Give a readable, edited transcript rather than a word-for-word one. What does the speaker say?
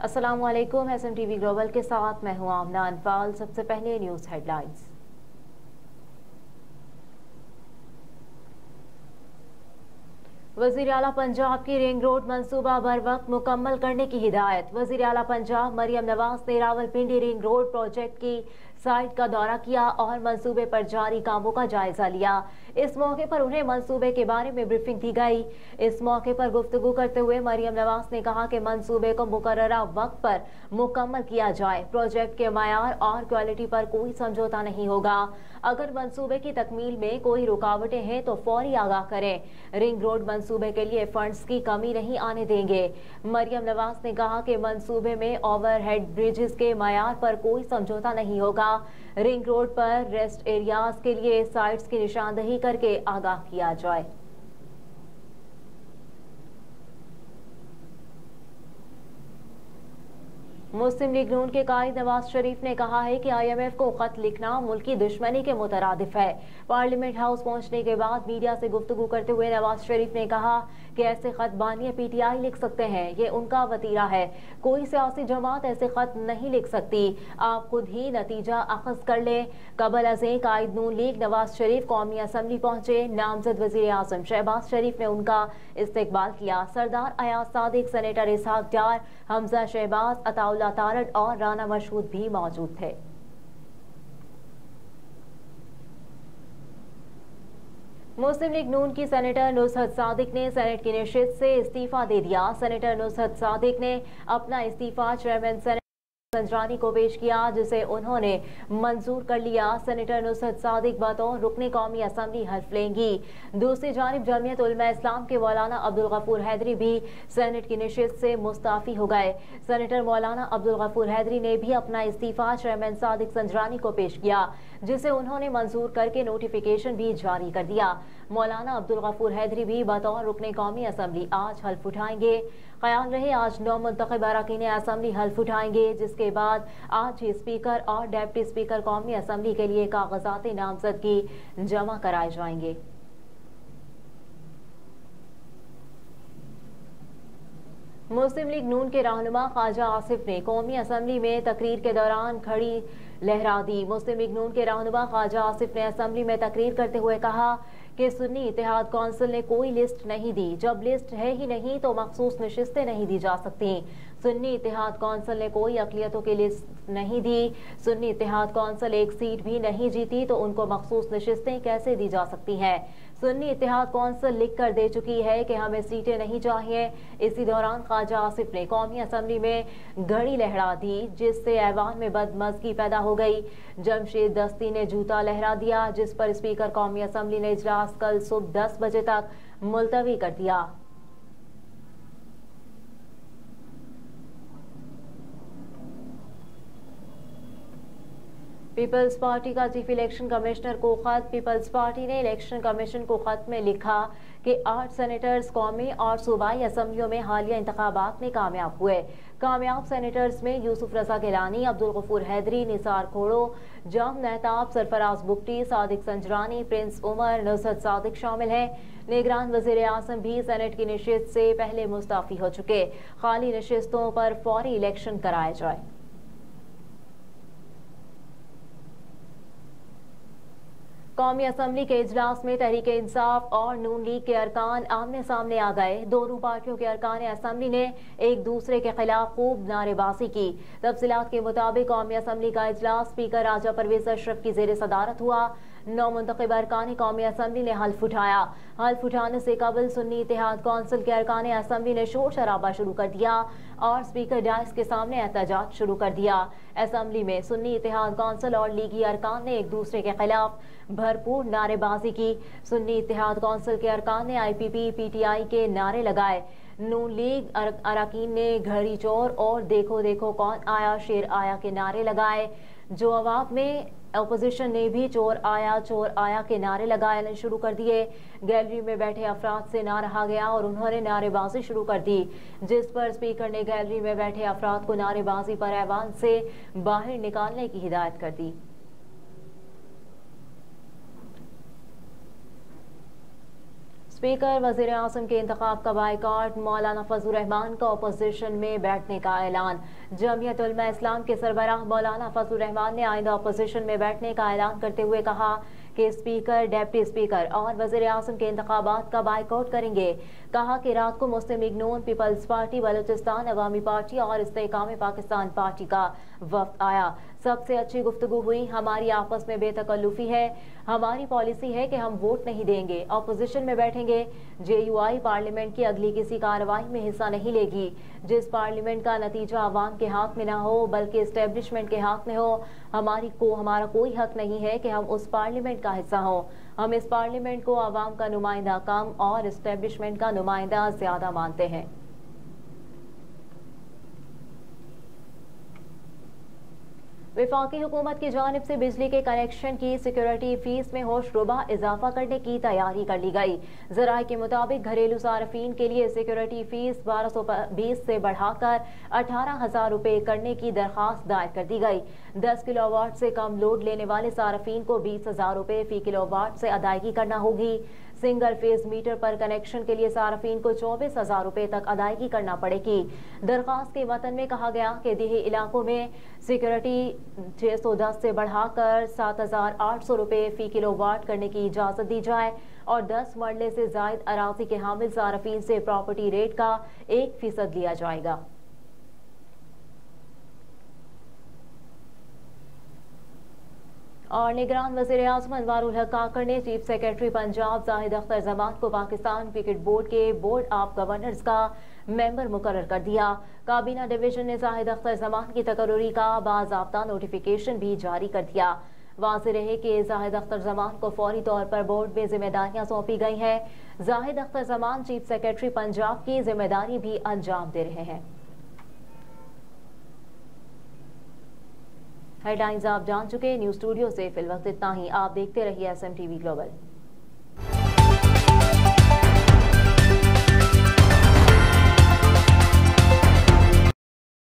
अस्सलामुअलैकुम। SMTV global के साथ मैं हूं आमना अनफाल। सबसे पहले न्यूज़ हेडलाइंस। वज़ीर आला पंजाब की रिंग रोड मंसूबा बर वक्त मुकम्मल करने की हिदायत। वज़ीर आला पंजाब मरियम नवाज ने रावलपिंडी रिंग रोड प्रोजेक्ट की साइट का दौरा किया और मंसूबे पर जारी कामों का जायजा लिया। इस मौके पर उन्हें मंसूबे के बारे में ब्रीफिंग दी गई। इस मौके पर गुफ्तगू करते हुए मरियम नवाज ने कहा कि मंसूबे को मुकर्ररा वक्त पर मुकम्मल किया जाए। प्रोजेक्ट के मयार और क्वालिटी पर कोई समझौता नहीं होगा। अगर मंसूबे की तकमील में कोई रुकावटें हैं तो फौरी आगाह करें। रिंग रोड मंसूबे के लिए फंड्स की कमी नहीं आने देंगे। मरियम नवाज ने कहा कि मंसूबे में ओवरहेड ब्रिजेस के मयार पर कोई समझौता नहीं होगा। रिंग रोड पर रेस्ट एरियाज के लिए साइट्स की निशानदही करके आगाह किया जाए। मुस्लिम लीग नून के कायद नवाज शरीफ ने कहा है कि IMF को खत लिखना मुल्की दुश्मनी के मुतरादिफ है। पार्लियामेंट हाउस पहुंचने के बाद मीडिया से गुफ्तगू करते हुए नवाज शरीफ ने कहा कि ऐसे खत बानिया PTI लिख सकते हैं, ये उनका वतीरा है। कोई सियासी जमात ऐसे खत नहीं लिख सकती। आप खुद ही नतीजा अखज़ कर लें। कबल अज़ें कायद नून लीग नवाज शरीफ कौमी असम्बली पहुंचे। नामजद वज़ीर आज़म शहबाज शरीफ ने उनका इस्तकबाल किया। सरदार अयाज सादिक, सेनेटर इसहाक डार, हमजा शहबाज, अताउल्ला तारड़ और राना मशहूद भी मौजूद थे। मुस्लिम लीग नून की सेनेटर नुसरत सादिक ने सेनेट की नशिस्त से इस्तीफा दे दिया। सेनेटर नुसरत सादिक ने अपना इस्तीफा चेयरमैन सेनेट संजरानी को पेश किया, जिसे उन्होंने मंजूर कर लिया। सेनेटर नुसरत सादिक बतौर रुकने कौमी असम्बली हल्फ लेंगी। दूसरी जानिब जमीयत उलमा इस्लाम के मौलाना अब्दुल गफूर हैदरी भी सेनेट की नशिस्त से मुस्ताफी हो गए। सेनेटर मौलाना अब्दुल गफूर हैदरी ने भी अपना इस्तीफा चेयरमैन सादिक संजरानी को पेश किया, जिसे उन्होंने मंजूर करके नोटिफिकेशन भी जारी कर दिया। मौलाना अब्दुल गफूर हैदरी भी बतौर रुकने कौमी असम्बली आज हल्फ उठाएंगे। ख्याल रहे आज 9 मुंतखब अरकान असम्बली हल्फ उठाएंगे, जिसके बाद आज ही स्पीकर और डेप्टी स्पीकर कौमी असम्बली के लिए कागजात नामजदगी जमा कराए जाएंगे। मुस्लिम लीग नून के रहनुमा ख्वाजा आसिफ ने कौमी असम्बली में तकरीर के दौरान खड़ी लहरा दी। मुस्लिम लीग नून के रहनुमा ख्वाजा आसिफ ने असम्बली में तकरीर करते हुए कहा कि सुन्नी इत्तेहाद कौंसिल ने कोई लिस्ट नहीं दी। जब लिस्ट है ही नहीं तो मखसूस नशिस्तें नहीं दी जा सकती। सुन्नी इत्तेहाद कौंसिल ने कोई अक़लियतों की लिस्ट नहीं दी। सुन्नी इत्तेहाद कौंसिल एक सीट भी नहीं जीती तो उनको मखसूस नशिस्तें कैसे दी जा सकती हैं। सुन्नी इत्तेहाद कौंसिल लिख कर दे चुकी है कि हमें सीटें नहीं चाहिए। इसी दौरान ख्वाजा आसिफ ने कौमी असम्बली में घड़ी लहरा दी, जिससे ऐवान में बदमज़गी पैदा हो गई। जमशेद दस्ती ने जूता लहरा दिया, जिस पर स्पीकर कौमी असम्बली ने इजलास कल सुबह 10 बजे तक मुलतवी कर दिया। पीपल्स पार्टी का चीफ इलेक्शन कमिश्नर को खत। पीपल्स पार्टी ने इलेक्शन कमीशन को खत में लिखा कि 8 सेनेटर्स कौमी और सूबाई असम्बलियों में हालिया इंतखाबात में कामयाब हुए। कामयाब सेनेटर्स में यूसुफ रजा गिलानी, अब्दुल गफूर हैदरी, निसार खोड़ो, जाम मेहताब, सरफराज बुगटी, सादिक संजरानी, प्रिंस उमर, नुसरत सादिक शामिल हैं। निगरान वज़ीर आज़म भी सेनेट की नशिस्त से पहले मुस्ताफी हो चुके। खाली नशिस्तों पर फौरी इलेक्शन कराया जाए। कौमी असम्बली के इजलास में तहरीक इंसाफ और नून लीग के अरकान आमने सामने आ गए। दोनों पार्टियों के अरकान असम्बली ने एक दूसरे के खिलाफ खूब नारेबाजी की। तफसीलात के मुताबिक कौमी असम्बली का इजलास स्पीकर राजा परवेज अशरफ की जेर सदारत हुआ। 9 मुंतखब अरकान कौमी असम्बली ने हल्फ उठाया। हल्फ उठाने से कबल सुन्नी इत्तेहाद कौंसिल के अरकान असम्बली ने शोर शराबा शुरू कर दिया और स्पीकर डायस के सामने एहतजाज शुरू कर दिया। असम्बली में सुन्नी इत्तेहाद कौंसिल और लीगी अरकान ने एक दूसरे के खिलाफ भरपूर नारेबाजी की। सुन्नी इत्तेहाद कौंसिल के अरकान ने IPP PTI के नारे लगाए। नून लीग अरकान ने घड़ी चोर और देखो देखो कौन आया शेर आया के नारे लगाए। जो जवाब में अपोजिशन ने भी चोर आया के नारे लगाने शुरू कर दिए। गैलरी में बैठे अफराद से ना रहा गया और उन्होंने नारेबाजी शुरू कर दी, जिस पर स्पीकर ने गैलरी में बैठे अफराद को नारेबाजी पर ऐवान से बाहर निकालने की हिदायत कर दी। स्पीकर वज़ीर आज़म के इंतखाब का बाइकॉट, मौलाना फजलुर रहमान का अपोजिशन में बैठने का ऐलान। जमीयत उलमा इस्लाम के सरबराह मौलाना फजलुर रहमान ने आइंदा अपोजिशन में बैठने का ऐलान करते हुए कहा कि स्पीकर, डिप्टी स्पीकर और वज़ीर आज़म के इंतखाबात का बाइकआउट करेंगे। कहा कि रात को मुस्लिम लीग नून, पीपल्स पार्टी, बलूचिस्तान अवामी पार्टी और इस्तेकाम पाकिस्तान पार्टी का वफ्द आया। सबसे अच्छी गुफ्तगू हुई। हमारी आपस में बेतकल्लुफी है। हमारी पॉलिसी है कि हम वोट नहीं देंगे, अपोजिशन में बैठेंगे। JUI पार्लियामेंट की अगली किसी कार्रवाई में हिस्सा नहीं लेगी जिस पार्लियामेंट का नतीजा आवाम के हाथ में ना हो बल्कि एस्टेब्लिशमेंट के हाथ में हो। हमारा कोई हक नहीं है कि हम उस पार्लियामेंट का हिस्सा हो। हम इस पार्लियामेंट को आवाम का नुमाइंदा कम और एस्टेब्लिशमेंट का नुमाइंदा ज्यादा मानते हैं। वफाकी हुकूमत की जानिब से बिजली के कनेक्शन की सिक्योरिटी फीस में होशरुबा इजाफा करने की तैयारी कर ली गई। ज़राए के मुताबिक घरेलू सार्फिन के लिए सिक्योरिटी फीस 1220 से बढ़ाकर 18,000 रुपये करने की दरख्वास्त दायर कर दी गई। 10 किलोवाट से कम लोड लेने वाले सार्फिन को 20,000 रुपये फी किलोवाट से अदायगी करना होगी। सिंगल फेज मीटर पर कनेक्शन के लिए सार्फिन को 24,000 रुपये तक अदायगी करना पड़ेगी। दरख्वास्त के वतन में कहा गया कि देही इलाकों में सिक्योरिटी 610 से बढ़ाकर 7,800 रुपये फी किलोवाट करने की इजाजत दी जाए और 10 मरले से जायद अराजी के हामिल सार्फिन से प्रॉपर्टी रेट का 1% लिया जाएगा। और निगरान वज़ीर आज़म अनवारुल हक काकड़ ने चीफ सेक्रेटरी पंजाब जाहिद अख्तर जमान को पाकिस्तान क्रिकेट बोर्ड के बोर्ड ऑफ गवर्नर्स का मेंबर मुकर्रर कर दिया। काबीना डिवीजन ने जाहिद अख्तर जमान की तकर्री का बाज़ाब्ता नोटिफिकेशन भी जारी कर दिया। वाज़ेह रहे कि जाहिद अख्तर जमान को फौरी तौर पर बोर्ड में जिम्मेदारियां सौंपी गई हैं। जाहिद अख्तर जमान चीफ सेक्रेटरी पंजाब की जिम्मेदारी भी अंजाम दे रहे हैं। हेडलाइंस आप जान चुके। न्यूज़ स्टूडियो से फिलवक्त इतना ही। आप देखते रहिए SMTV ग्लोबल।